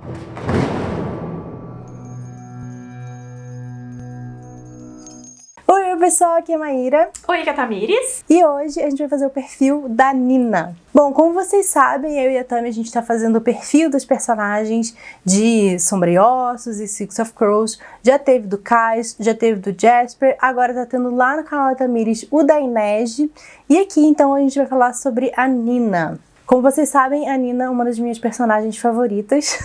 Oi pessoal, aqui é a Maíra. Oi, Catamires. E hoje a gente vai fazer o perfil da Nina. Bom, como vocês sabem, eu e a Tami, a gente tá fazendo o perfil dos personagens de Sombra e Ossos e Six of Crows. Já teve do Kais, já teve do Jasper, agora tá tendo lá no canal da Tamires o da Inês. E aqui então a gente vai falar sobre a Nina. Como vocês sabem, a Nina é uma das minhas personagens favoritas.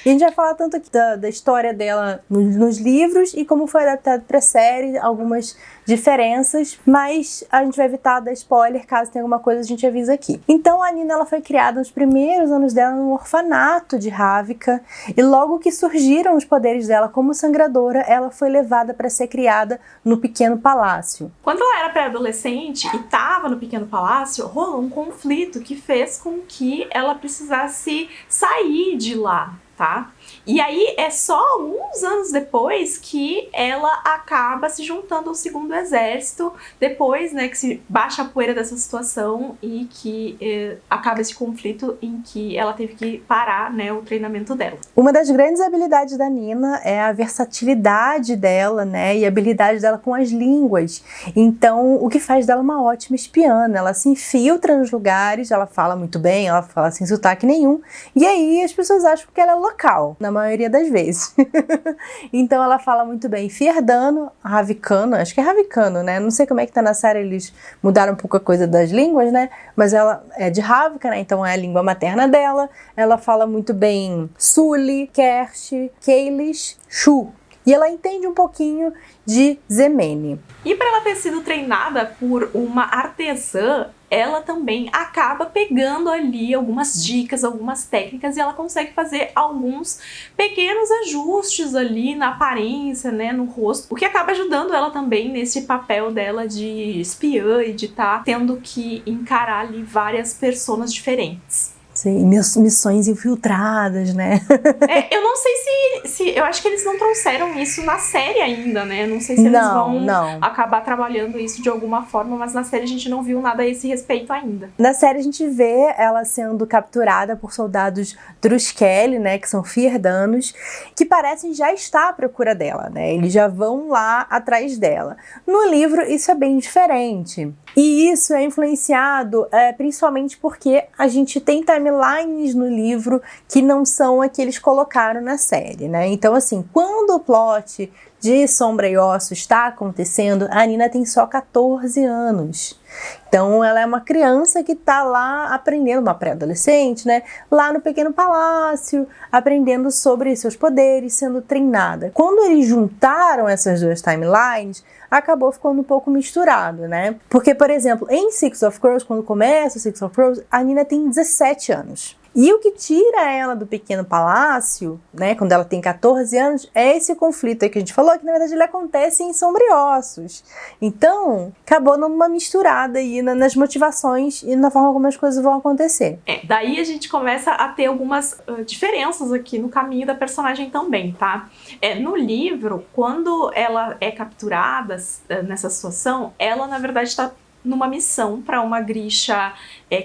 E a gente vai falar tanto aqui da história dela nos livros e como foi adaptado para a série, algumas diferenças, mas a gente vai evitar dar spoiler, caso tenha alguma coisa a gente avisa aqui. Então a Nina ela foi criada nos primeiros anos dela no orfanato de Ravnica e logo que surgiram os poderes dela como sangradora, ela foi levada para ser criada no Pequeno Palácio. Quando ela era pré-adolescente e estava no Pequeno Palácio, rolou um conflito que fez com que ela precisasse sair de lá. Tá? E aí é só alguns anos depois que ela acaba se juntando ao segundo exército, depois, né, que se baixa a poeira dessa situação e que acaba esse conflito em que ela teve que parar, né, o treinamento dela. Uma das grandes habilidades da Nina é a versatilidade dela, né, e a habilidade dela com as línguas. Então, o que faz dela uma ótima espiã, ela se infiltra nos lugares, ela fala muito bem, ela fala sem sotaque nenhum, e aí as pessoas acham que ela é local, na maioria das vezes. Então ela fala muito bem Fierdano, Ravicano, acho que é Ravicano, né? Não sei como é que tá na série, eles mudaram um pouco a coisa das línguas, né? Mas ela é de Ravnica, né? Então é a língua materna dela. Ela fala muito bem Sully, Kersh, Kaelish, Shu. E ela entende um pouquinho de Zemene. E para ela ter sido treinada por uma artesã, ela também acaba pegando ali algumas dicas, algumas técnicas e ela consegue fazer alguns pequenos ajustes ali na aparência, né, no rosto, o que acaba ajudando ela também nesse papel dela de espiã e de estar tendo que encarar ali várias personas diferentes. Sim, missões infiltradas, né? Eu não sei se... Eu acho que eles não trouxeram isso na série ainda, né? Não sei se eles vão acabar trabalhando isso de alguma forma, mas na série a gente não viu nada a esse respeito ainda. Na série a gente vê ela sendo capturada por soldados Druskeli, né? Que são Fiordanos, que parecem já estar à procura dela, né? Eles já vão lá atrás dela. No livro isso é bem diferente. E isso é influenciado principalmente porque a gente tem timelines no livro que não são a que eles colocaram na série, né? Então, assim, quando o plot de Sombra e Ossos está acontecendo, a Nina tem só 14 anos. Então, ela é uma criança que está lá aprendendo, uma pré-adolescente, né? Lá no Pequeno Palácio, aprendendo sobre seus poderes, sendo treinada. Quando eles juntaram essas duas timelines, acabou ficando um pouco misturado, né? Porque, por exemplo, em Six of Crows, quando começa Six of Crows, a Nina tem 17 anos. E o que tira ela do Pequeno Palácio, né, quando ela tem 14 anos, é esse conflito aí que a gente falou, que na verdade ele acontece em Sombra e Ossos. Então, acabou numa misturada aí nas motivações e na forma como as coisas vão acontecer. Daí a gente começa a ter algumas diferenças aqui no caminho da personagem também, tá? No livro, quando ela é capturada nessa situação, ela na verdade está numa missão para uma Grisha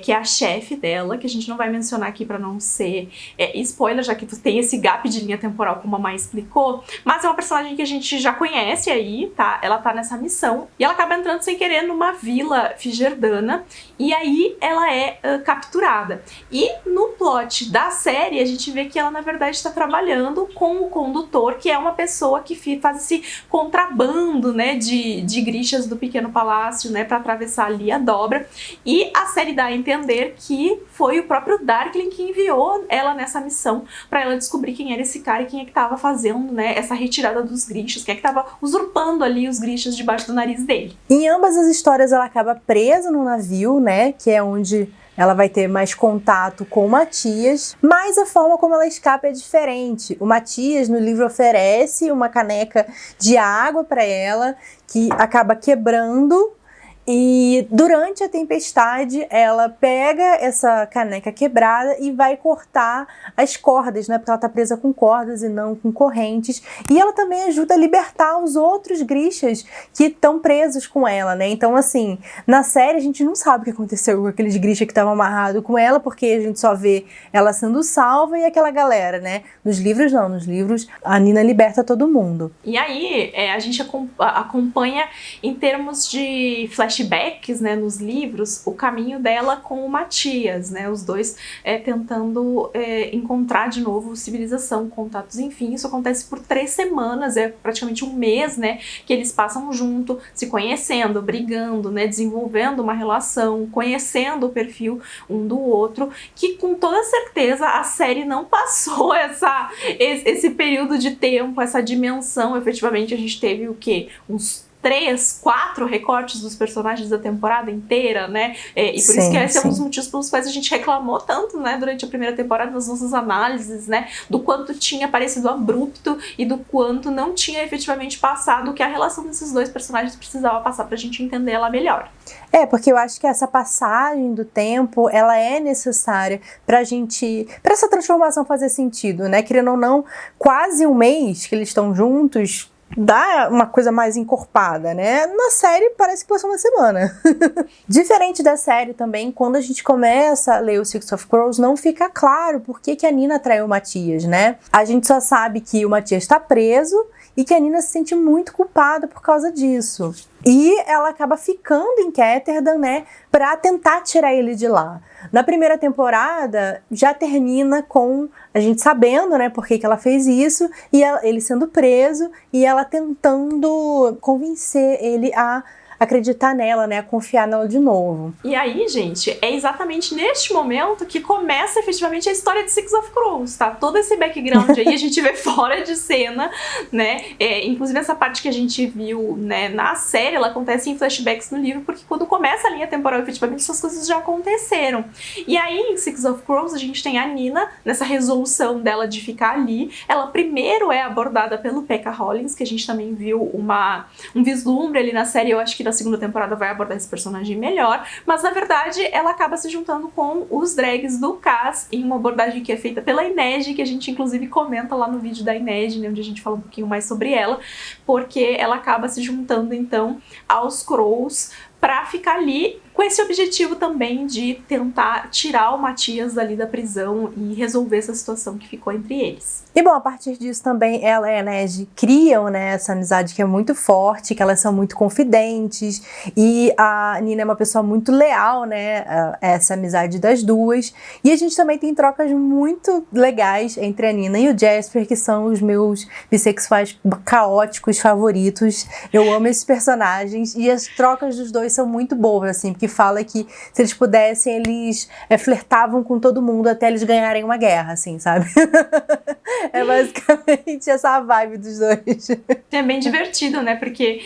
que é a chefe dela, que a gente não vai mencionar aqui para não ser spoiler, já que tem esse gap de linha temporal, como a Mai explicou, mas é uma personagem que a gente já conhece aí, tá? Ela tá nessa missão e ela acaba entrando sem querer numa vila Figerdana e aí ela é capturada. E no plot da série a gente vê que ela na verdade está trabalhando com o condutor, que é uma pessoa que faz esse contrabando, né, de Grishas do Pequeno Palácio, né, para atravessar ali a dobra, e a série dá a entender que foi o próprio Darkling que enviou ela nessa missão para ela descobrir quem era esse cara e quem é que tava fazendo, né, essa retirada dos Grishas, quem é que tava usurpando ali os Grishas debaixo do nariz dele. Em ambas as histórias ela acaba presa no navio, né, que é onde ela vai ter mais contato com o Matias, mas a forma como ela escapa é diferente. O Matias no livro oferece uma caneca de água para ela, que acaba quebrando, E durante a tempestade, ela pega essa caneca quebrada e vai cortar as cordas, né? Porque ela tá presa com cordas e não com correntes. E ela também ajuda a libertar os outros Grishas que estão presos com ela, né? Então, assim, na série a gente não sabe o que aconteceu com aqueles Grisha que estavam amarrados com ela, porque a gente só vê ela sendo salva e aquela galera, né? Nos livros não, nos livros a Nina liberta todo mundo. E aí, a gente acompanha em termos de flashbacks, né, nos livros, o caminho dela com o Matias, né, os dois tentando encontrar de novo civilização, contatos, enfim, isso acontece por 3 semanas, é praticamente um mês, né, que eles passam junto, se conhecendo, brigando, né, desenvolvendo uma relação, conhecendo o perfil um do outro, que com toda certeza a série não passou esse período de tempo, essa dimensão. Efetivamente a gente teve o quê? Uns 3, 4 recortes dos personagens da temporada inteira, né? E por isso que esse é um dos motivos pelos quais a gente reclamou tanto, né, durante a primeira temporada, nas nossas análises, né, do quanto tinha parecido abrupto e do quanto não tinha efetivamente passado o que a relação desses dois personagens precisava passar pra gente entender ela melhor. Porque eu acho que essa passagem do tempo, ela é necessária pra essa transformação fazer sentido, né? Querendo ou não, quase um mês que eles estão juntos, dá uma coisa mais encorpada, né? Na série parece que passou uma semana. Diferente da série também, quando a gente começa a ler o Six of Crows, não fica claro por que a Nina traiu o Matias, né? A gente só sabe que o Matias está preso e que a Nina se sente muito culpada por causa disso. E ela acaba ficando em Ketterdam, né, pra tentar tirar ele de lá. Na primeira temporada, já termina com a gente sabendo, né, por que ela fez isso, e ele sendo preso, e ela tentando convencer ele a acreditar nela, né, a confiar nela de novo. E aí, gente, é exatamente neste momento que começa efetivamente a história de Six of Crows, tá? Todo esse background aí a gente vê fora de cena, né? Inclusive essa parte que a gente viu, né, na série, ela acontece em flashbacks no livro, porque quando começa a linha temporal, efetivamente, essas coisas já aconteceram. E aí, em Six of Crows, a gente tem a Nina, nessa resolução dela de ficar ali. Ela primeiro é abordada pelo Pekka Hollins, que a gente também viu um vislumbre ali na série. Eu acho que na segunda temporada vai abordar esse personagem melhor, mas na verdade ela acaba se juntando com os drags do Cass em uma abordagem que é feita pela Inej, que a gente inclusive comenta lá no vídeo da Inej, né, onde a gente fala um pouquinho mais sobre ela, porque ela acaba se juntando então aos Crows pra ficar ali com esse objetivo também de tentar tirar o Matias dali da prisão e resolver essa situação que ficou entre eles. E bom, a partir disso também ela e a Inej criam, né, essa amizade que é muito forte, que elas são muito confidentes, e a Nina é uma pessoa muito leal, né, a essa amizade das duas. E a gente também tem trocas muito legais entre a Nina e o Jasper, que são os meus bissexuais caóticos favoritos. Eu amo esses personagens, e as trocas dos dois são muito boas, assim, porque fala que se eles pudessem, eles flertavam com todo mundo até eles ganharem uma guerra, assim, sabe? É basicamente essa vibe dos dois. É bem divertido, né? Porque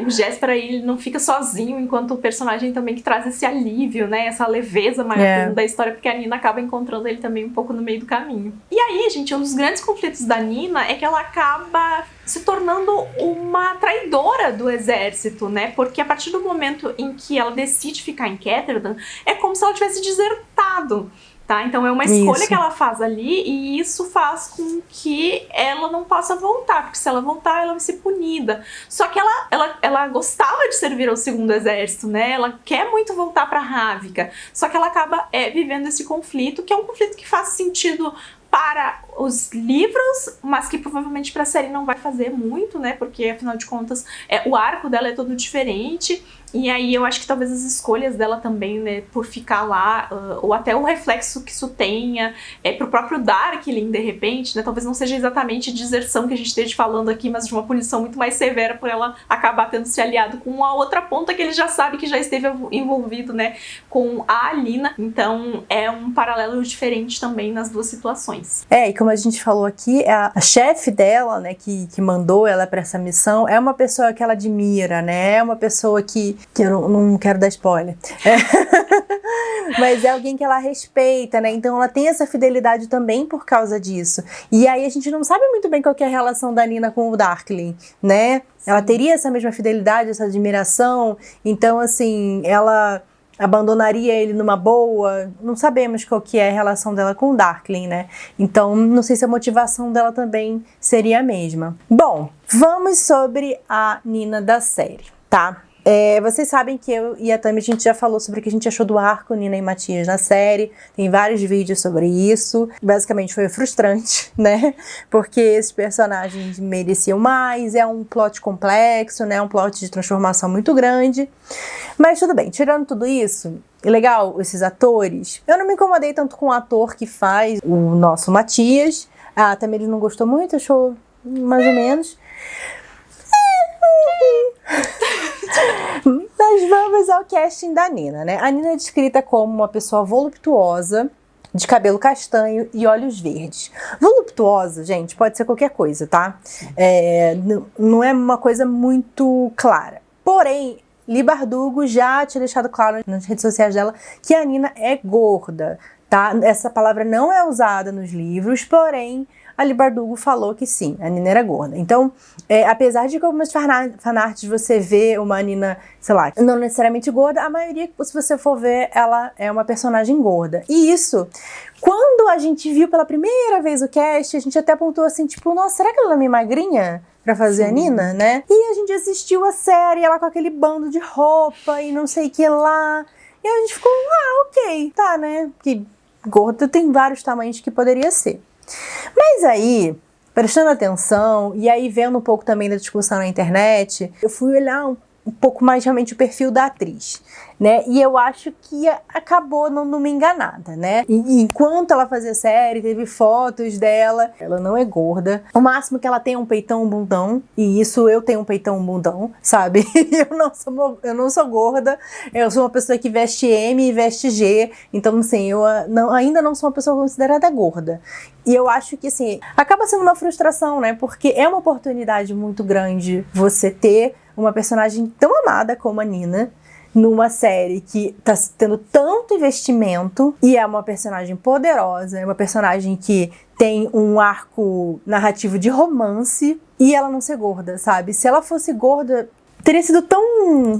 o Jasper aí, ele não fica sozinho, enquanto o personagem também que traz esse alívio, né? Essa leveza maior da história, porque a Nina acaba encontrando ele também um pouco no meio do caminho. E aí, gente, um dos grandes conflitos da Nina é que ela acaba se tornando uma traidora do exército, né? Porque a partir do momento em que ela decide ficar em Ketterdam, é como se ela tivesse desertado. Tá? Então é uma escolha que ela faz ali, e isso faz com que ela não possa voltar, porque se ela voltar, ela vai ser punida. Só que ela gostava de servir ao segundo exército, né? Ela quer muito voltar pra Ravnica, só que ela acaba vivendo esse conflito, que é um conflito que faz sentido para os livros, mas que provavelmente para a série não vai fazer muito, né? Porque afinal de contas o arco dela é todo diferente. E aí eu acho que talvez as escolhas dela também, né, por ficar lá, ou até o reflexo que isso tenha pro próprio Darkling, de repente, né, talvez não seja exatamente deserção que a gente esteja falando aqui, mas de uma punição muito mais severa por ela acabar tendo se aliado com a outra ponta que ele já sabe que já esteve envolvido, né, com a Alina. Então é um paralelo diferente também nas duas situações. E como a gente falou aqui, a chefe dela, né, que mandou ela para essa missão, é uma pessoa que ela admira, né, é uma pessoa que eu não quero dar spoiler. Mas é alguém que ela respeita, né? Então ela tem essa fidelidade também por causa disso. E aí a gente não sabe muito bem qual que é a relação da Nina com o Darkling, né? Sim. Ela teria essa mesma fidelidade, essa admiração. Então, assim, ela abandonaria ele numa boa? Não sabemos qual que é a relação dela com o Darkling, né? Então, não sei se a motivação dela também seria a mesma. Bom, vamos sobre a Nina da série, tá? Vocês sabem que eu e a Tami, a gente já falou sobre o que a gente achou do arco Nina e Matias na série. Tem vários vídeos sobre isso. Basicamente foi frustrante, né? Porque esses personagens mereciam mais. É um plot complexo, né? Um plot de transformação muito grande. Mas tudo bem, tirando tudo isso, legal, esses atores. Eu não me incomodei tanto com o ator que faz o nosso Matias. A Tami, ele não gostou muito, achou mais ou menos. Mas vamos ao casting da Nina, né? A Nina é descrita como uma pessoa voluptuosa, de cabelo castanho e olhos verdes. Voluptuosa, gente, pode ser qualquer coisa, tá? Não é uma coisa muito clara. Porém, Leigh Bardugo já tinha deixado claro nas redes sociais dela que a Nina é gorda, tá? Essa palavra não é usada nos livros, porém a Leigh Bardugo falou que sim, a Nina era gorda. Então, apesar de que algumas fanarts você vê uma Nina, sei lá, não necessariamente gorda, a maioria, se você for ver, ela é uma personagem gorda. E isso, quando a gente viu pela primeira vez o cast, a gente até apontou assim, tipo, nossa, será que ela é meio magrinha pra fazer a Nina, né? E a gente assistiu a série, ela com aquele bando de roupa e não sei o que lá. E a gente ficou, ok, tá, né? Que gorda tem vários tamanhos que poderia ser. Mas aí, prestando atenção, e aí vendo um pouco também da discussão na internet, eu fui olhar um pouco mais realmente o perfil da atriz, né? E eu acho que acabou não me enganada, né? E enquanto ela fazia série, teve fotos dela, ela não é gorda. O máximo que ela tem é um peitão, um bundão, e isso eu tenho um peitão, um bundão, sabe? Eu não sou gorda, eu sou uma pessoa que veste M e veste G, então assim, eu ainda não sou uma pessoa considerada gorda. E eu acho que, assim, acaba sendo uma frustração, né? Porque é uma oportunidade muito grande você ter uma personagem tão amada como a Nina numa série que tá tendo tanto investimento e é uma personagem poderosa, é uma personagem que tem um arco narrativo de romance e ela não ser gorda, sabe? Se ela fosse gorda, teria sido tão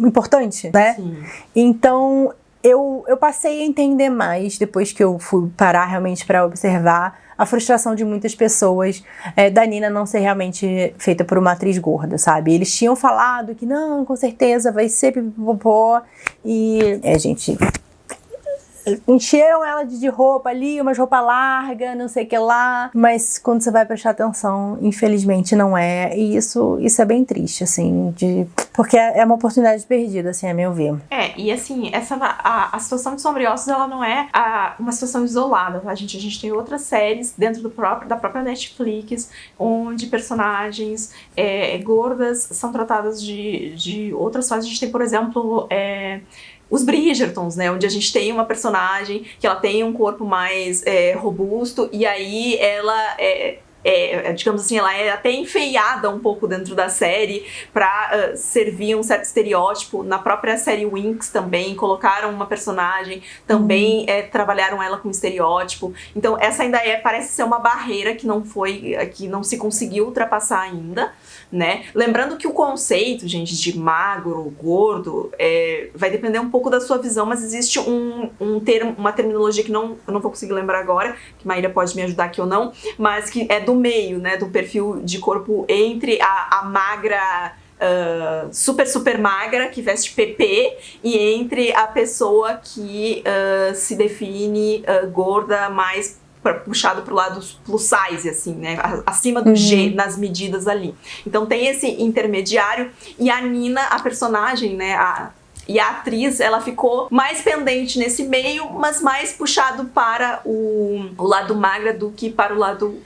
importante, né? Sim. Então, eu passei a entender mais depois que eu fui parar realmente para observar a frustração de muitas pessoas da Nina não ser realmente feita por uma atriz gorda, sabe? Eles tinham falado que não, com certeza vai ser pipipopó e, gente, encheram ela de roupa ali, umas roupa larga, não sei o que lá, mas quando você vai prestar atenção, infelizmente não é, e isso é bem triste, assim, porque é uma oportunidade perdida, assim, a meu ver. E assim, a situação de Sombriossos, ela não é uma situação isolada, tá, gente? A gente tem outras séries dentro da própria Netflix, onde personagens gordas são tratadas de outras formas. A gente tem, por exemplo, os Bridgertons, né, onde a gente tem uma personagem que ela tem um corpo mais robusto e aí ela digamos assim, ela é até enfeiada um pouco dentro da série para servir um certo estereótipo. Na própria série Winx também colocaram uma personagem, também trabalharam ela com estereótipo. Então essa ainda parece ser uma barreira que não se conseguiu ultrapassar ainda, né? Lembrando que o conceito, gente, de magro, gordo, vai depender um pouco da sua visão, mas existe uma terminologia que eu não vou conseguir lembrar agora, que Maíra pode me ajudar aqui ou não, mas que é do meio, né, do perfil de corpo entre a magra, super magra, que veste PP, e entre a pessoa que se define gorda, mais puxado pro lado plus size, assim, né, acima do G nas medidas ali. Então tem esse intermediário, e a Nina, a personagem, né, e a atriz, ela ficou mais pendente nesse meio, mas mais puxado para o lado magra do que para o lado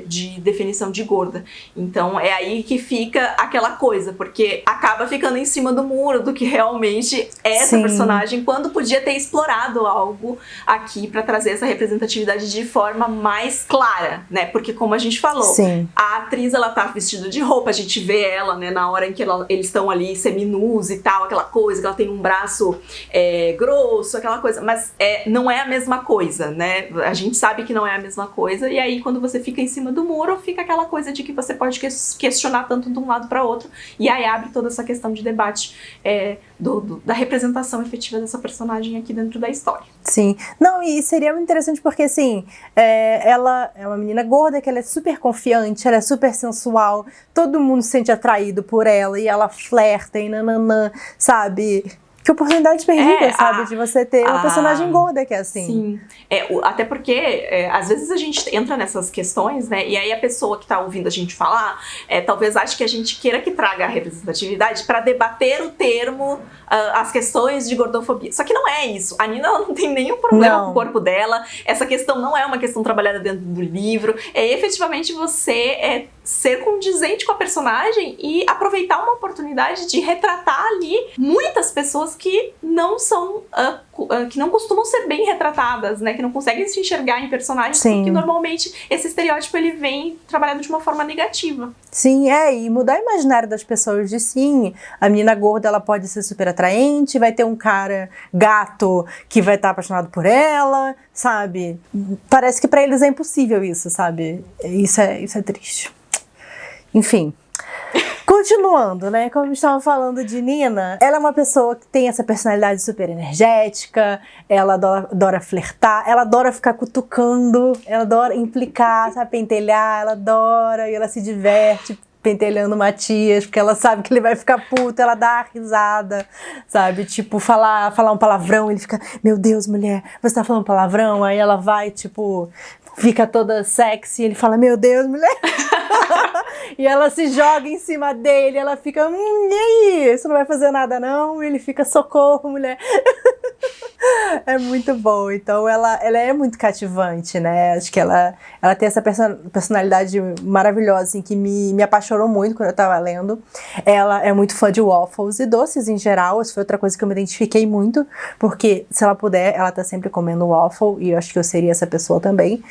de definição de gorda. Então é aí que fica aquela coisa, porque acaba ficando em cima do muro do que realmente é essa personagem, quando podia ter explorado algo aqui para trazer essa representatividade de forma mais clara, né? Porque como a gente falou, a atriz, ela tá vestida de roupa, a gente vê ela, né, na hora em que eles estão ali seminus e tal, aquela coisa, aquela tem um braço grosso, aquela coisa, mas não é a mesma coisa, né? A gente sabe que não é a mesma coisa, e aí quando você fica em cima do muro, fica aquela coisa de que você pode questionar tanto de um lado para outro, e aí abre toda essa questão de debate da representação efetiva dessa personagem aqui dentro da história. Sim. Não, e seria muito interessante porque, assim, ela é uma menina gorda que ela é super confiante, ela é super sensual, todo mundo se sente atraído por ela e ela flerta e nananã, sabe? Que oportunidade perdida, sabe? De você ter uma personagem gorda que é assim. Sim. Até porque, às vezes a gente entra nessas questões, né? E aí a pessoa que tá ouvindo a gente falar, talvez ache que a gente queira que traga a representatividade para debater o termo, as questões de gordofobia. Só que não é isso. A Nina não tem nenhum problema com o corpo dela. Essa questão não é uma questão trabalhada dentro do livro. É efetivamente você ser condizente com a personagem e aproveitar uma oportunidade de retratar ali muitas pessoas que não são, que não costumam ser bem retratadas, né? Que não conseguem se enxergar em personagens, porque normalmente esse estereótipo ele vem trabalhado de uma forma negativa. Sim, e mudar o imaginário das pessoas de sim, a menina gorda ela pode ser super atraente, vai ter um cara gato que vai estar apaixonado por ela, sabe? Parece que pra eles é impossível isso, sabe? Isso é triste. Enfim. Continuando, né? Como estava falando de Nina, ela é uma pessoa que tem essa personalidade super energética, ela adora flertar, ela adora ficar cutucando, ela adora implicar, sabe, pentelhar, ela adora e ela se diverte pentelhando o Matias, porque ela sabe que ele vai ficar puto, ela dá risada, sabe? Tipo, falar um palavrão, ele fica, meu Deus, mulher, você tá falando palavrão? Aí ela vai, tipo, fica toda sexy, ele fala, meu Deus, mulher. E ela se joga em cima dele, ela fica, e aí? Isso não vai fazer nada não? E ele fica, socorro, mulher. É muito bom. Então ela é muito cativante, né? Acho que ela tem essa personalidade maravilhosa, assim, que me apaixonou muito quando eu tava lendo. Ela é muito fã de waffles e doces em geral. Isso foi outra coisa que eu me identifiquei muito, porque se ela puder, ela tá sempre comendo waffle, e eu acho que eu seria essa pessoa também.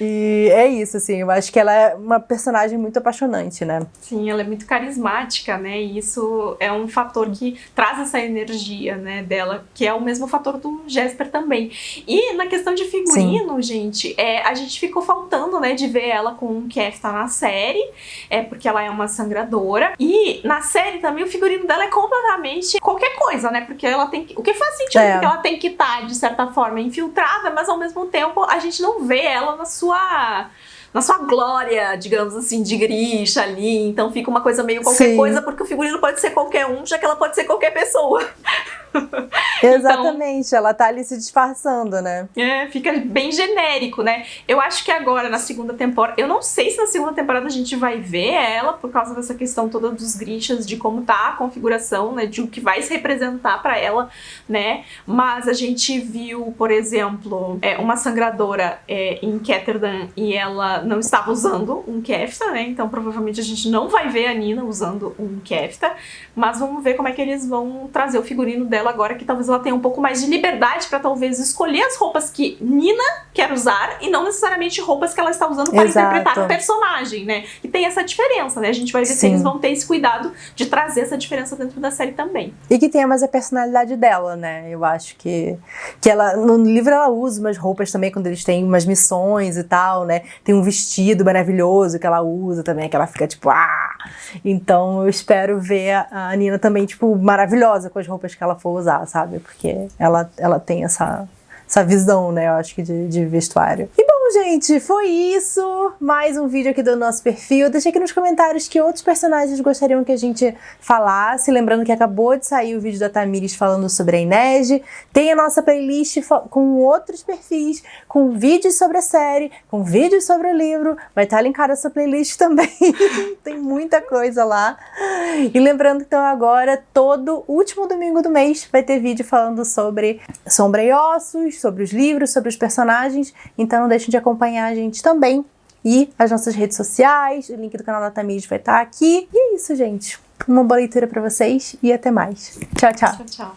E é isso, assim, eu acho que ela é uma personagem muito apaixonante, né? Sim, ela é muito carismática, né? E isso é um fator que traz essa energia, né, dela, que é o mesmo fator do Jesper também. E na questão de figurino, gente, a gente ficou faltando, né, de ver ela com um Kefta na série, porque ela é uma sangradora. E na série também o figurino dela é completamente qualquer coisa, né? Porque ela tem que... O que faz sentido, porque ela tem que estar, de certa forma, infiltrada, mas ao mesmo tempo a gente não vê ela na sua glória, digamos assim, de Grisha ali, então fica uma coisa meio qualquer coisa, porque o figurino pode ser qualquer um, já que ela pode ser qualquer pessoa. Exatamente, então, ela tá ali se disfarçando, né? Fica bem genérico, né? Eu acho que agora, na segunda temporada, eu não sei se na segunda temporada a gente vai ver ela, por causa dessa questão toda dos Grishas, de como tá a configuração, né, de o que vai se representar pra ela, né? Mas a gente viu, por exemplo, uma sangradora em Ketterdam e ela não estava usando um Kefta, né? Então provavelmente a gente não vai ver a Nina usando um Kefta, mas vamos ver como é que eles vão trazer o figurino dela agora, que talvez ela tenha um pouco mais de liberdade para talvez escolher as roupas que Nina quer usar e não necessariamente roupas que ela está usando para interpretar o personagem, né? E tem essa diferença, né? A gente vai ver se eles vão ter esse cuidado de trazer essa diferença dentro da série também. E que tenha mais a personalidade dela, né? Eu acho que ela, no livro ela usa umas roupas também quando eles têm umas missões e tal, né? Tem um vestido maravilhoso que ela usa também, que ela fica tipo, Então eu espero ver a Nina também, tipo, maravilhosa com as roupas que ela for usar, sabe? Porque ela tem essa visão, né? Eu acho que de vestuário. E bom, gente, foi isso. Mais um vídeo aqui do nosso perfil. Deixa aqui nos comentários que outros personagens gostariam que a gente falasse. Lembrando que acabou de sair o vídeo da Tamires falando sobre a Inês. Tem a nossa playlist com outros perfis, com vídeos sobre a série, com vídeos sobre o livro. Vai estar linkada essa playlist também. Tem muita coisa lá. E lembrando, então, agora, todo último domingo do mês vai ter vídeo falando sobre Sombra e Ossos, sobre os livros, sobre os personagens. Então não deixem de acompanhar a gente também. E as nossas redes sociais, o link do canal da Tamires vai estar aqui. E é isso, gente. Uma boa leitura pra vocês e até mais. Tchau, tchau. Tchau, tchau.